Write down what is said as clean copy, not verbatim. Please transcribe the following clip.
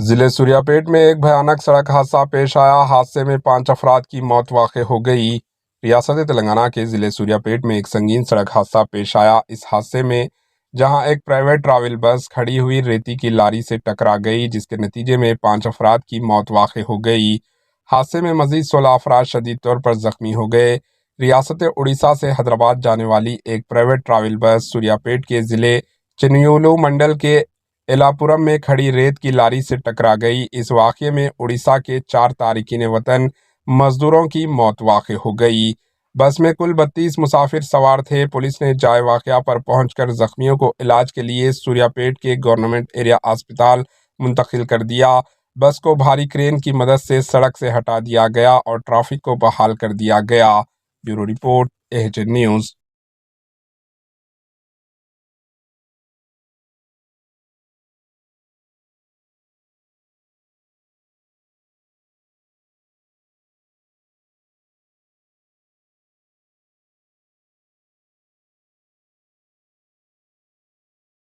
ضلع سوریہ پیٹ میں ایک بھیانک سڑک حادثہ پیش آیا۔ حادثے میں 5 افراد کی موت واقع ہو گئی۔ ریاست تلنگانہ کے ضلع سوریہ پیٹ میں ایک سنگین سڑک حادثہ پیش آیا۔ اس حادثے میں جہاں ایک پرائیویٹ ٹریول بس کھڑی ہوئی ریتی کی لاری سے ٹکرا گئی، جس کے نتیجے میں 5 افراد کی موت واقع ہو گئی۔ حادثے میں مزید 16 افراد شدید طور پر زخمی ہو گئے۔ ریاست اڑیسہ سے حیدرآباد جانے والی ایک پرائیویٹ ٹریول بس سوریہ پیٹ کے ضلع چنیولو منڈل کے ایلاپورم میں کھڑی ریت کی لاری سے ٹکرا گئی۔ اس واقعے میں اڑیسہ کے 4 تارکین وطن مزدوروں کی موت واقع ہو گئی۔ بس میں کل 32 مسافر سوار تھے۔ پولیس نے جائے واقعہ پر پہنچ کر زخمیوں کو علاج کے لیے سوریہ پیٹ کے گورنمنٹ ایریا اسپتال منتقل کر دیا۔ بس کو بھاری کرین کی مدد سے سڑک سے ہٹا دیا گیا اور ٹریفک کو بحال کر دیا گیا۔ Bureau report, AHN news.